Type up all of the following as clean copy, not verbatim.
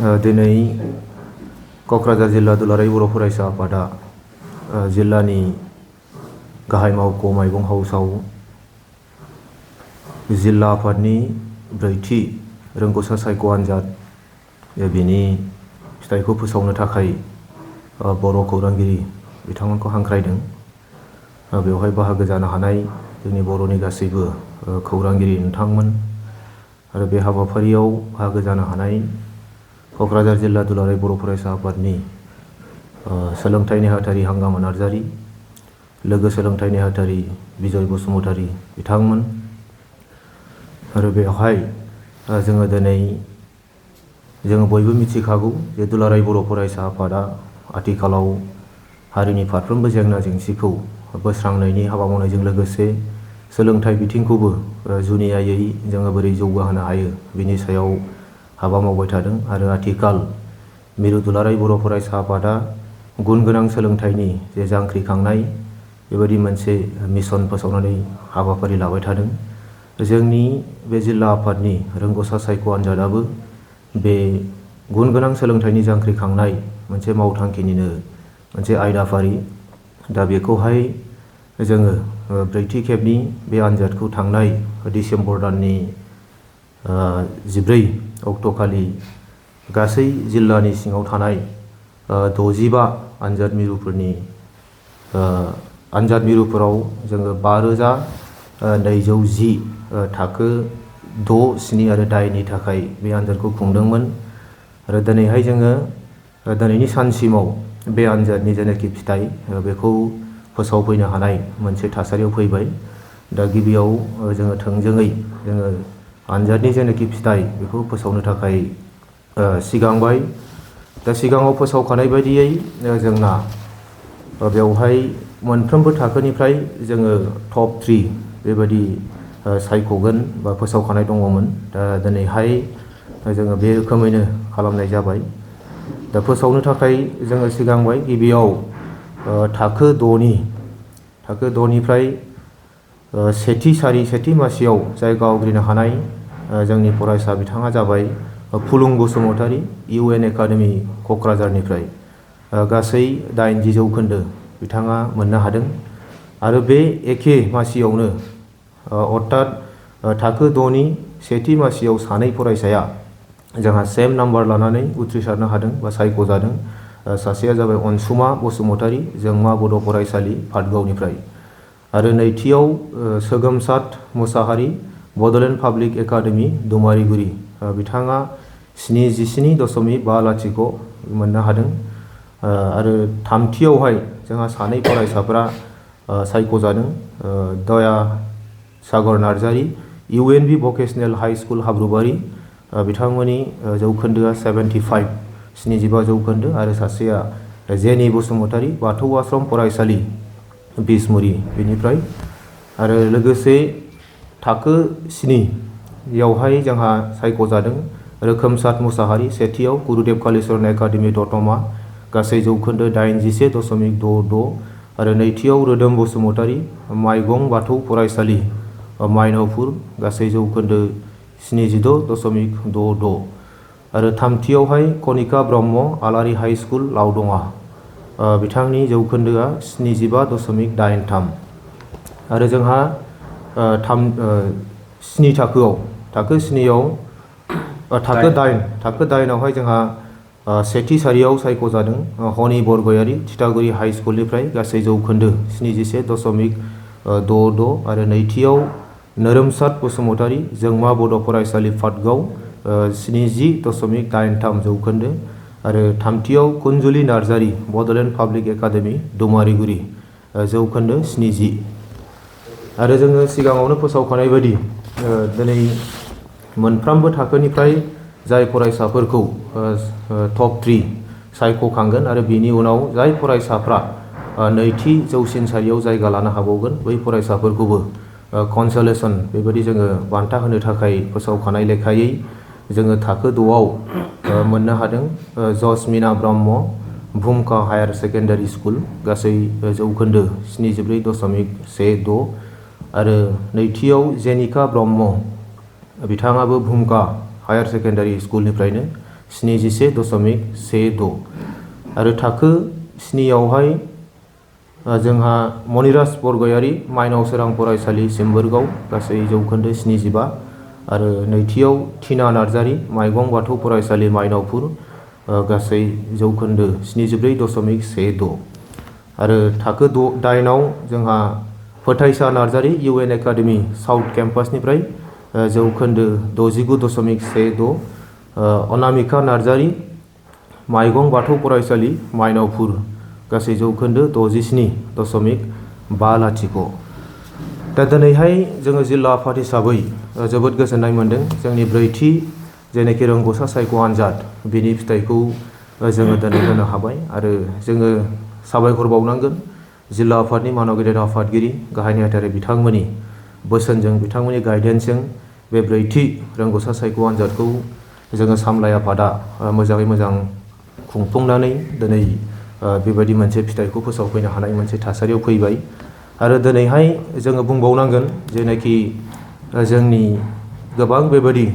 दिनै क'क्राझार जिल्ला दुलाराय बर' फरायसा आफादा जिल्लानि गाहाय मावख' माइगं हाउसाव जिल्ला आफादनि ब्रैथि रोंग'सा सायख' आनजाद बिनि फिथाइखौ फोसावनो थाखाय बर' खौरांगिरि बिथांमोनखौ हांख्रायदों। बेवहाय बाहागो जानो हानाय जोंनि बर'नि गासैबो खौरांगिरि नोंथांमोन आरो बे हाबाफारियाव बाहागो जानो हानाय क'क्राझार जिल्ला दुलाराय बर' फरायसा आफादनि सोलोंथाइ नेहाथारि हांगामा नार्जारि, लोगो सोलोंथाइ नेहाथारि बिजय बसुमतारी बिथांमोन आरो बेवहाय जोङो दिनै जोङो बयबो मिथिखागौ जे दुलाराय बर' फरायसा आफादा आथिखालाव हारिनि फारफ्रोमबो जेंना जेंसिखौ बोस्रांनायनि हाबा मावनायजों लोगोसे सोलोंथाइ बिथिंखौबो जुनियायै जोङो बोरै जौगाहोनो हायो बिनि सायाव हाबा मावबाय थादों आरो आथिखाल मिरु दुलाराय बर' फरायसा आफादा गुन गोनां सोलोंथाइनि जे जांख्रिखांनाय बेबायदि मोनसे मिशन फोसावनानै हाबाफारि लाबाय थादों। जोंनि बे जिल्ला आफादनि रोंग'सा सायख' आनजादाबो बे गुन गोनां सोलोंथाइनि जांख्रिखांनाय मोनसे मावथांखिनिनो मोनसे आयदाफारि। दा बेखौहाय जोङो ब्रैथि खेबनि बे आनजादखौ थांनाय डिसेम्बर दाननि 14 अक्ट'खालि गासै जिल्लानि सिङाव थानाय 65 आनजाद मिरुफोराव जोङो 5210 थाखो 6, 7 आरो 8नि थाखाय बे आनजादखौ खुंदोंमोन आरो दिनैहाय जोङो दिनैनि सानसिमाव बे आनजादनि जेनाखि फिथाइ बेखौ फोसावफैनो हानाय मोनसे थासारियाव फैबाय। दा गिबियाव जोङो थोंजोङै जोङो आनजादनि जेनाखि फिथाइ बेखौ फोसावनो थाखाय सिगांबाय। दा सिगाङाव फोसावखानाय बायदियै जोंना बेवहाय मोनफ्रोमबो थाखोनिफ्राय जोङो टप 3 बेबायदि सायख'गोन बा फोसावखानाय दङमोन। दा दिनैहाय जोङो बे रोखोमैनो खालामनाय जाबाय। दा फोसावनो थाखाय जोङो सिगांबाय। गिबियाव थाखो 6निफ्राय सेथि मासियाव जायगा आवग्रिनो हानाय जोंनि फरायसा बिथाङा जाबाय फुलुं बसुमतारी, UN एकाडेमि क'क्राझारनिफ्राय गासै 80 जौखोन्दो बिथाङा मोननो हादों आरो बे एखे मासियावनो अर्थात थाखो 6नि सेथि मासियाव सानै फरायसाया जोंहा सेम नाम्बार लानानै उथ्रिसारनो हादों बा सायख'जादों। सासेया जाबाय अनसुमा बसुमतारी, जोंमा बड' फरायसालि पाटगावनिफ्राय आरो नैथियाव सोगोमसाद मुसाहारि, बड'लेण्ड पाब्लिक एकाडेमि दुमारिगुरि, बिथाङा 77.50 मोननो हादों आरो थामथियावहाय जोंहा सानै फरायसाफोरा सायख'जादों। दया सागर नार्जारि, UNB भकेसनेल हाइ स्कुल हाब्रुबारि, बिथांमोननि जौखोन्दोआ 75 जौखोन्दो आरो सासेया जेनि बसुमतारी, बाथौ आश्रम फरायसालि बिसमुरि बेनिफ्राय आरो लोगोसे थाखो 7यावहाय जोंहा सायख'जादों रोखोमसाद मुसाहारि, सेथियाव गुरुदेव कालिचरण एकाडेमि दतमा, गासै जौखोन्दो 81.66 आरो नैथियाव रोदोम बसुमतारी, माइगं बाथौ फरायसालि माइनावपुर, गासै जौखोन्दो 76.66 आरो थामथियावहाय कनिका ब्रह्म आलारि हाइ स्कुल लावदङा, बिथांनि जौखोन्दोआ 75.83 आरो जोंहा थाखो 8आवहाय जोंहा सेथि सारियाव सायख'जादों हनि बरगयारि, थिथागुरि हाइ स्कुलनिफ्राय गासै जौखोन्दो 71.66 आरो नैथियाव नोरोमसाद बसुमतारी, जोंमा बड' फरायसालि पाटगाव, 70.83 जौखोन्दो आरो थामथियाव कुनजुलि नार्जारि, बड'लेण्ड पाब्लिक एकाडेमि दुमारिगुरि, जौखोन्दो 70 आरो जोङो सिगाङावनो फोसावखानाय बायदि दिनै मोनफ्रोमबो थाखोनिफ्राय जाय फरायसाफोरखौ टप 3 सायख'खांगोन आरो बिनि उनाव जाय फरायसाफ्रा नैथि जौसिन सारियाव जायगा लानो हाबावगोन बै फरायसाफोरखौबो कनसलेसन बेबायदि जोङो बान्था होनो थाखाय फोसावखानाय लेखायै जोङो थाखो 6आव मोननो हादों Jasmina Brahma भुमका higher secondary school, गासै जौखोन्दो 74.16 आरो नैथियाव जेनिका ब्रह्म, बिथाङाबो भुमका हायार सेकेन्डारि स्कुलनिफ्रायनो 71.16 आरो थाखो 7आवहाय जोंहा मनिराज बरगयारि माइनाव सोरां फरायसालि सिम्बोरगाव गासै जौखोन्दो 75 आरो नैथियाव टिना नार्जारि माइगं बाथौ फरायसालि माइनावपुर गासै जौखोन्दो 74.16 आरो थाखो 8आव जोंहा फोथायसा नार्जारि UN एकाडेमि साउथ केम्पासनिफ्राय जौखोन्दो 69.16 अनामिका नार्जारि माइगं बाथौ फरायसालि माइनावपुर गासै जौखोन्दो 67.50 दा दिनैहाय जोङो जिल्ला आफाद हिसाबै जोबोद गोजोननाय मोन्दों जोंनि ब्रैथि जेनाखि रोंगौसा सायख' आनजाद बिनि फिथाइखौ जोङो दिनै होनो हाबाय आरो जोङो साबायखर बावनांगोन जिल्ला आफादनि मानाव गेदेर आफादगिरि गाहाय नेहाथारि बिथांमोननि बोसोनजों बिथांमोननि गाइडेन्सजों बे ब्रैथि रोंगौसा सायख' आनजादखौ जोङो सामलाय आफादा मोजाङै मोजां खुंफुंनानै दिनै बेबायदि मोनसे फिथाइखौ फोसावफैनो हानाय मोनसे थासारियाव फैबाय आरो दिनैहाय जोङो बुंबावनांगोन जेनाखि जोंनि गोबां बेबायदि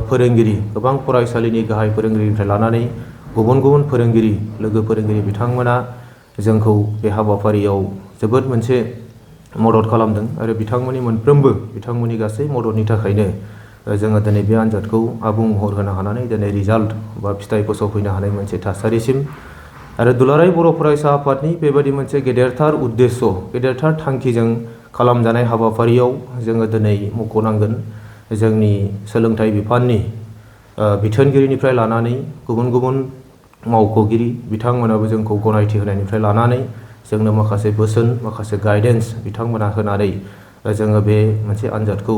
फोरोंगिरि गोबां फरायसालिनि गाहाय फोरोंगिरिनिफ्राय लानानै गुबुन गुबुन फोरोंगिरि लोगो फोरोंगिरि बिथांमोना जोंखौ बे हाबाफारियाव जोबोद मोनसे मदद खालामदों आरो बिथांमोननि गासै मददनि थाखायनो जोङो दिनै बे आनजादखौ आबुं महर होनो हानानै दिनै रिजाल्ट बा फिथाइ फोसावफैनो हानाय मोनसे थासारिसिम आरो दुलाराय बर' फरायसा आफादनि बेबायदि मोनसे गेदेरथार उद्देश्य गेदेरथार थांखिजों खालामजानाय हाबाफारियाव जोङो दिनै मख'नांगोन जोंनि सोलोंथाइ बिफाननि बिथोनगिरिनिफ्राय लानानै गुबुन गुबुन मावख'गिरि बिथांमोनाबो जोंखौ गनायथि होनायनिफ्राय लानानै जोंनो माखासे बोसोन माखासे गाइडेन्स बिथांमोना होनानै जोङो बे मोनसे आनजादखौ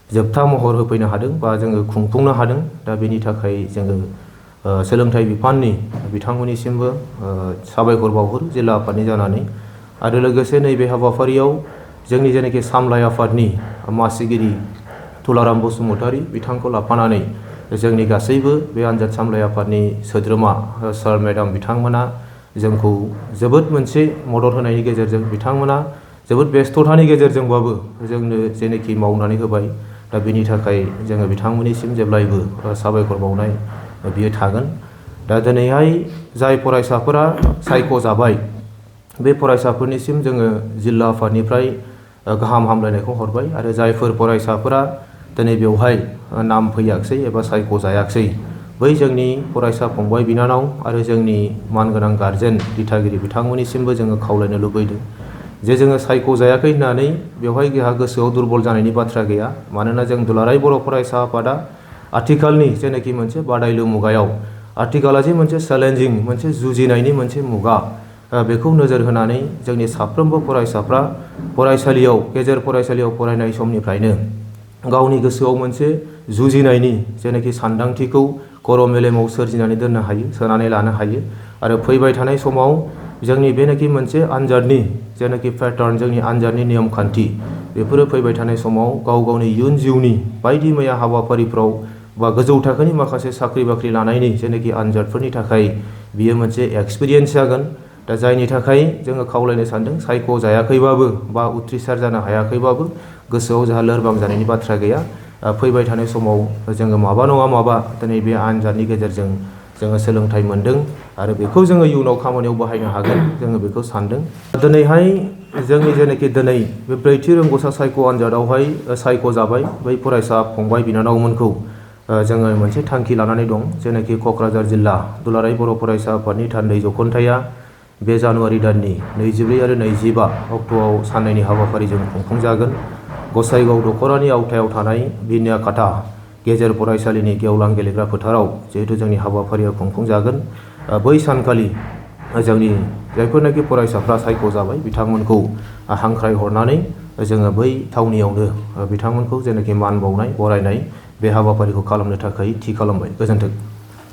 जोबथा महर होफैनो हादों बा जोङो खुंफुंनो हादों दा बेनि थाखाय जोङो सोलोंथाइ बिफाननि बिथांमोननिसिमबो साबायखर बावहरो जिल्ला आफादनि जानानै आरो लोगोसे नैबे हाबाफारियाव जोंनि जेनाखि सामलाय आफादनि मासिगिरि तुलाराम बसुमतारी बिथांखौ लाफानानै जोंनि गासैबो बे आनजाद सामलाय आफादनि सोद्रोमा सार मेडाम बिथांमोना जोंखौ जोबोद मोनसे मदद होनायनि गेजेरजों बिथांमोना जोबोद बेस्थ'थानि गेजेरजोंबाबो जोंनो जेनाखि मावनानै होबाय दा बेनि थाखाय जोङो बिथांमोननिसिम जेब्लायबो साबायखर बावनाय बियो थागोन दा दिनैहाय जाय फरायसाफोरा सायख'जाबाय बे फरायसाफोरनिसिम जोङो जिल्ला आफादनिफ्राय गाहाम हामलायनायखौ हरबाय आरो जायफोर फरायसाफोरा दिनै बेवहाय नाम फैयाखसै एबा सायख'जायाखसै बै जोंनि फरायसा फंबाय बिनानाव आरो जोंनि मानगोनां गारजेन दिथागिरि बिथांमोननिसिमबो जोङो खावलायनो लुबैदों जे जोङो सायख'जायाखै होननानै बेवहाय जोंहा गोसोआव दुरबल जानायनि बाथ्रा गैया मानोना जों दुलाराय बर' फरायसा आफादा आथिखालनि जेनाखि मोनसे बादायलु मुगायाव आथिखाला जे मोनसे चेलेन्जिं मोनसे जुजिनायनि मोनसे मुगा बेखौ नोजोर होनानै जोंनि साफ्रोमबो फरायसाफ्रा फरायसालियाव गेजेर फरायसालियाव फरायनाय समनिफ्रायनो गावनि गोसोआव मोनसे जुजिनायनि जेनाखि सानदांथिखौ खर' मेलेमाव सोरजिनानै दोननो हायो सोनानै लानो हायो आरो फैबाय थानाय समाव जोंनि बेनाखि मोनसे आनजादनि जेनाखि पेटार्न जोंनि आनजादनि नियम खान्थि बेफोरो फैबाय थानाय समाव गाव गावनि इयुन जिउनि बायदि मैया हाबाफारिफ्राव बा गोजौ थाखोनि माखासे साख्रि बाख्रि लानायनि जेनाखि आनजादफोरनि थाखाय बियो मोनसे एक्सपिरियेन्स जागोन दा जायनि थाखाय जोङो खावलायनो सानदों सायख'जायाखैबाबो बा उथ्रिसार जानो हायाखैबाबो गोसोआव जोंहा लोरबां जानायनि बाथ्रा गैया फैबाय थानाय समाव जोङो माबा नङा माबा दिनै बे आनजादनि गेजेरजों जोङो सोलोंथाइ मोन्दों आरो बेखौ जोङो इयुनाव खामानियाव बाहायनो हागोन जोङो बेखौ सानदों दिनैहाय जोंनि जेनाखि दिनै बे ब्रैथि रोंगौसा सायख' आनजादावहाय सायख'जाबाय बै फरायसा फंबाय बिनानावमोनखौ जोङो मोनसे थांखि लानानै दं जेनाखि क'क्राझार जिल्ला दुलाराय बर' फरायसा आफादनि थान्दै जख'न्थाया बे जानुवारि दाननि 24 आरो 25 अक्ट'आव साननैनि हाबाफारिजों खुंफुंजागोन गसाइगाव दख'रानि आवथायाव थानाय बिनियाकाटा गेजेर फरायसालिनि गेवलां गेलेग्रा फोथाराव जिहेतु जोंनि हाबाफारिया खुंफुंजागोन बै सानखालि जोंनि जायफोरनाखि फरायसाफ्रा सायख'जाबाय बिथांमोनखौ हांख्राय हरनानै जोङो बै थावनियावनो बिथांमोनखौ जेनाखि मान बावनाय बरायनाय बे हाबाफारिखौ खालामनो थाखाय थि खालामबाय गोजोन्थों।